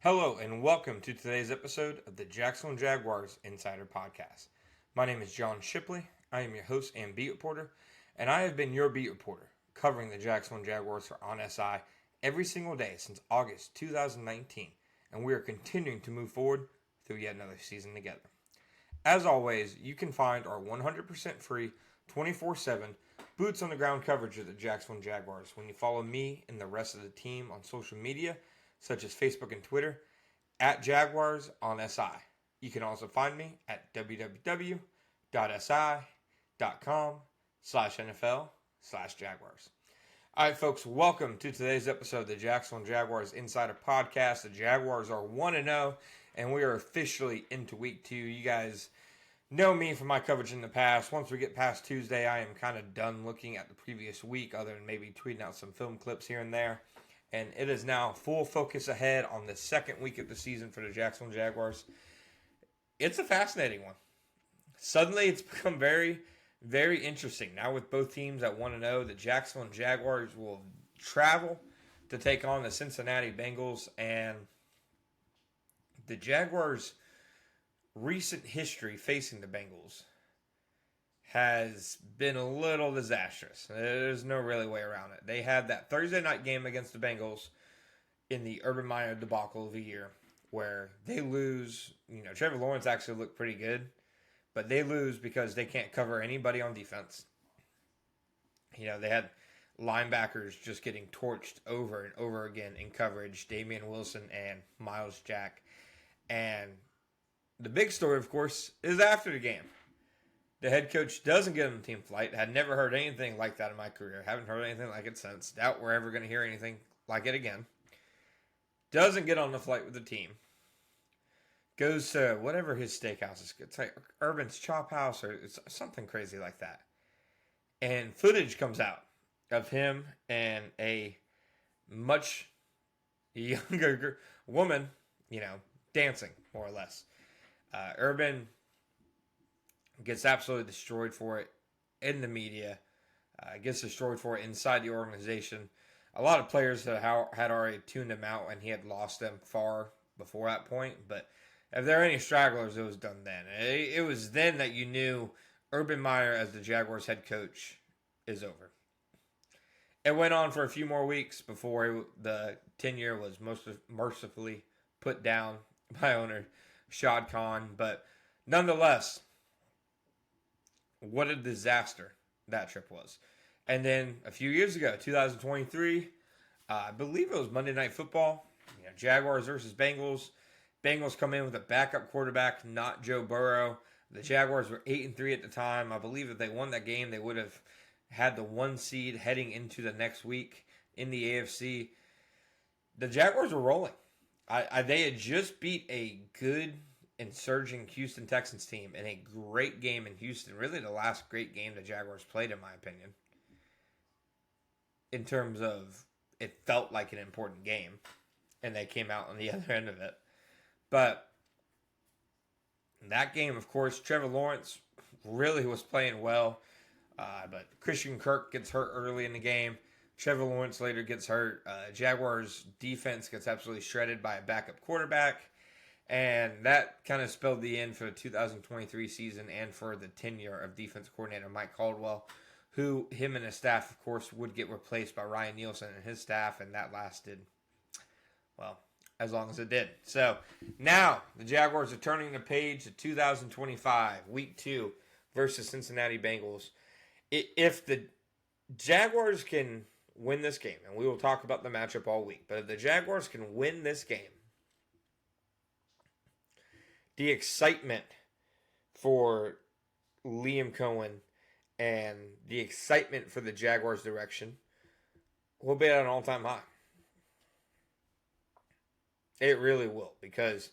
Hello and welcome to today's episode of the Jacksonville Jaguars Insider Podcast. My name is John Shipley. I am your host and beat reporter, and I have been your beat reporter covering the Jacksonville Jaguars for On SI every single day since August 2019, and we are continuing to move forward through yet another season together. As always, you can find our 100% free 24/7 boots on the ground coverage of the Jacksonville Jaguars when you follow me and the rest of the team on social media such as Facebook and Twitter, at Jaguars on SI. You can also find me at www.si.com/NFL/Jaguars. All right, folks, welcome to today's episode of the Jacksonville Jaguars Insider Podcast. The Jaguars are 1-0, and we are officially into week 2. You guys know me from my coverage in the past. Once we get past Tuesday, I am kind of done looking at the previous week, other than maybe tweeting out some film clips here and there. And it is now full focus ahead on the second week of the season for the Jacksonville Jaguars. It's a fascinating one. Suddenly, it's become very, very interesting. Now with both teams at 1-0, the Jacksonville Jaguars will travel to take on the Cincinnati Bengals. And the Jaguars' recent history facing the Bengals has been a little disastrous. There's no really way around it. They had that Thursday night game against the Bengals in the Urban Meyer debacle of the year where they lose. Trevor Lawrence actually looked pretty good, but they lose because they can't cover anybody on defense. They had linebackers just getting torched over and over again in coverage, Damian Wilson and Miles Jack. And the big story, of course, is after the game. The head coach doesn't get him team flight. Had never heard anything like that in my career. Haven't heard anything like it since. Doubt we're ever going to hear anything like it again. Doesn't get on the flight with the team. Goes to whatever his steakhouse is. It's like Urban's Chop House or it's something crazy like that. And footage comes out of him and a much younger woman, dancing, more or less. Urban gets absolutely destroyed for it in the media. Gets destroyed for it inside the organization. A lot of players had already tuned him out, and he had lost them far before that point. But if there are any stragglers, it was done then. It was then that you knew Urban Meyer as the Jaguars head coach is over. It went on for a few more weeks before the tenure was most mercifully put down by owner Shad Khan. But nonetheless, what a disaster that trip was. And then a few years ago, 2023, I believe it was Monday Night Football. Jaguars versus Bengals. Bengals come in with a backup quarterback, not Joe Burrow. The Jaguars were 8-3 at the time. I believe if they won that game, they would have had the 1 seed heading into the next week in the AFC. The Jaguars were rolling. They had just beat a good and surging Houston Texans team in a great game in Houston. Really the last great game the Jaguars played, in my opinion. In terms of, it felt like an important game. And they came out on the other end of it. But that game, of course, Trevor Lawrence really was playing well. But Christian Kirk gets hurt early in the game. Trevor Lawrence later gets hurt. Jaguars defense gets absolutely shredded by a backup quarterback. And that kind of spelled the end for the 2023 season and for the tenure of defensive coordinator Mike Caldwell, who, him and his staff, of course, would get replaced by Ryan Nielsen and his staff, and that lasted, well, as long as it did. So, now, the Jaguars are turning the page to 2025, Week 2, versus Cincinnati Bengals. If the Jaguars can win this game, and we will talk about the matchup all week, but if the Jaguars can win this game, the excitement for Liam Cohen and the excitement for the Jaguars' direction will be at an all-time high. It really will, because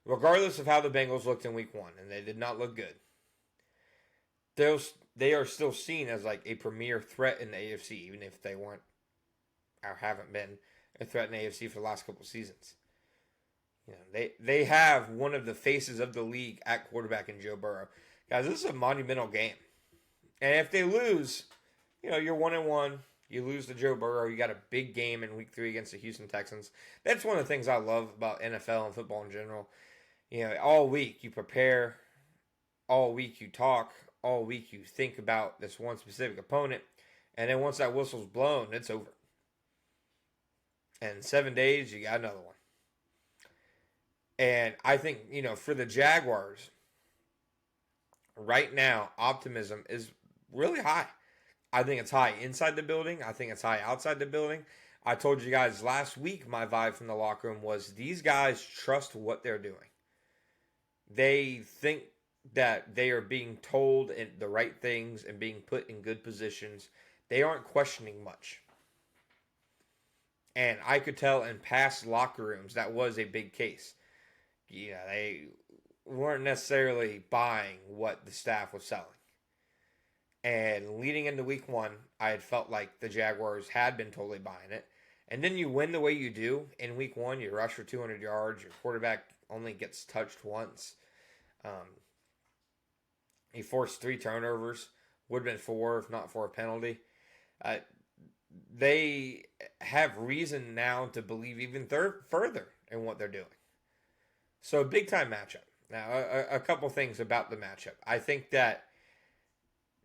regardless of how the Bengals looked in Week 1, and they did not look good, they are still seen as like a premier threat in the AFC, even if they weren't or haven't been a threat in the AFC for the last couple of seasons. They have one of the faces of the league at quarterback in Joe Burrow. Guys, this is a monumental game. And if they lose, you're 1-1. You lose to Joe Burrow. You got a big game in Week 3 against the Houston Texans. That's one of the things I love about NFL and football in general. All week you prepare, all week you talk, all week you think about this one specific opponent, and then once that whistle's blown, it's over. And in 7 days, you got another one. And I think, for the Jaguars, right now, optimism is really high. I think it's high inside the building. I think it's high outside the building. I told you guys last week my vibe from the locker room was these guys trust what they're doing. They think that they are being told the right things and being put in good positions. They aren't questioning much. And I could tell in past locker rooms that was a big case. They weren't necessarily buying what the staff was selling. And leading into week 1, I had felt like the Jaguars had been totally buying it. And then you win the way you do in week 1. You rush for 200 yards. Your quarterback only gets touched once. He forced 3 turnovers. Would have been 4 if not for a penalty. They have reason now to believe even further in what they're doing. So, big-time matchup. Now, a couple things about the matchup. I think that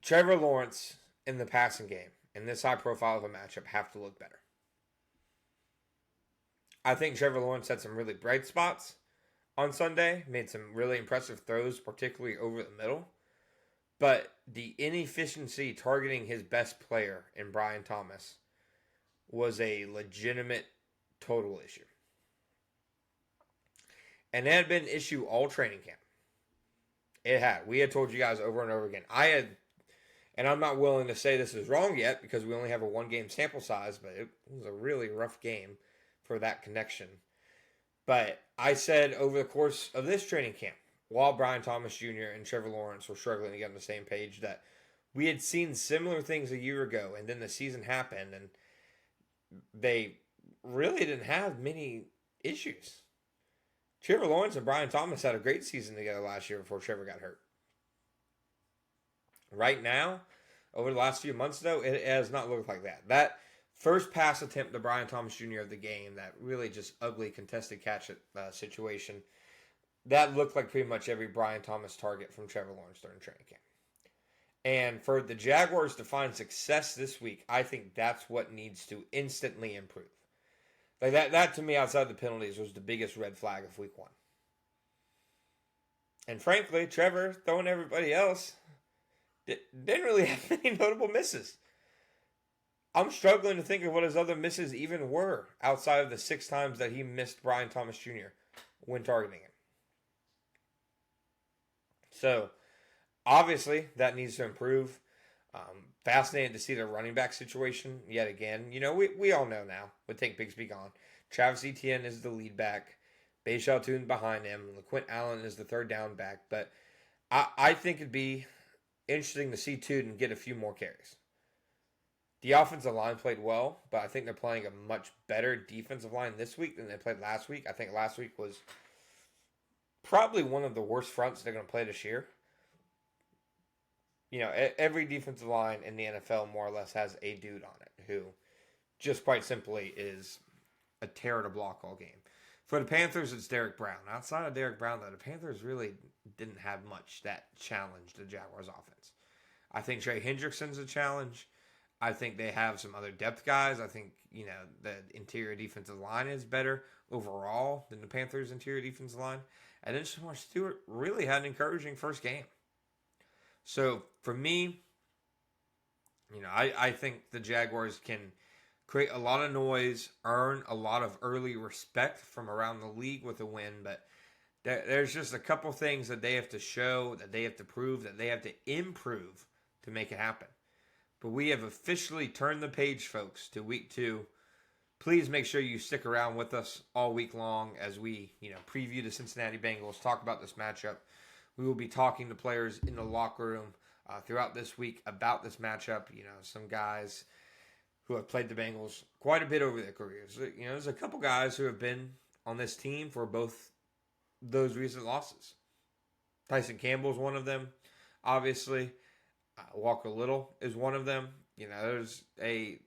Trevor Lawrence in the passing game, in this high profile of a matchup, have to look better. I think Trevor Lawrence had some really bright spots on Sunday, made some really impressive throws, particularly over the middle. But the inefficiency targeting his best player in Brian Thomas was a legitimate total issue. And that had been an issue all training camp. It had. We had told you guys over and over again. And I'm not willing to say this is wrong yet because we only have a 1-game sample size, but it was a really rough game for that connection. But I said over the course of this training camp, while Brian Thomas Jr. and Trevor Lawrence were struggling to get on the same page, that we had seen similar things a year ago, and then the season happened, and they really didn't have many issues. Trevor Lawrence and Brian Thomas had a great season together last year before Trevor got hurt. Right now, over the last few months, though, it has not looked like that. That first pass attempt to Brian Thomas Jr. of the game, that really just ugly contested catch situation, that looked like pretty much every Brian Thomas target from Trevor Lawrence during training camp. And for the Jaguars to find success this week, I think that's what needs to instantly improve. Like that to me, outside the penalties, was the biggest red flag of week 1. And frankly, Trevor, throwing everybody else, didn't really have many notable misses. I'm struggling to think of what his other misses even were outside of the 6 times that he missed Brian Thomas Jr. when targeting him. So, obviously, that needs to improve. Fascinated to see the running back situation yet again. We all know now, with Tank Bigsby gone, Travis Etienne is the lead back. Bashal Tune behind him. LaQuint Allen is the third down back. But I think it'd be interesting to see Tune get a few more carries. The offensive line played well, but I think they're playing a much better defensive line this week than they played last week. I think last week was probably one of the worst fronts they're going to play this year. Every defensive line in the NFL more or less has a dude on it who just quite simply is a terror to block all game. For the Panthers, it's Derek Brown. Outside of Derek Brown, though, the Panthers really didn't have much that challenged the Jaguars' offense. I think Trey Hendrickson's a challenge. I think they have some other depth guys. I think, the interior defensive line is better overall than the Panthers' interior defensive line. And then Shamar Stewart really had an encouraging first game. So, for me, I think the Jaguars can create a lot of noise, earn a lot of early respect from around the league with a win, but there's just a couple things that they have to show, that they have to prove, that they have to improve to make it happen. But we have officially turned the page, folks, to week 2. Please make sure you stick around with us all week long as we, preview the Cincinnati Bengals, talk about this matchup. We will be talking to players in the locker room throughout this week about this matchup. Some guys who have played the Bengals quite a bit over their careers. There's a couple guys who have been on this team for both those recent losses. Tyson Campbell is one of them, obviously. Walker Little is one of them. There's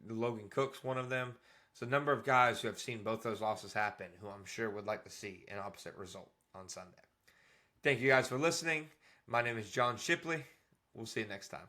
Logan Cook's one of them. It's a number of guys who have seen both those losses happen who I'm sure would like to see an opposite result on Sunday. Thank you guys for listening. My name is John Shipley. We'll see you next time.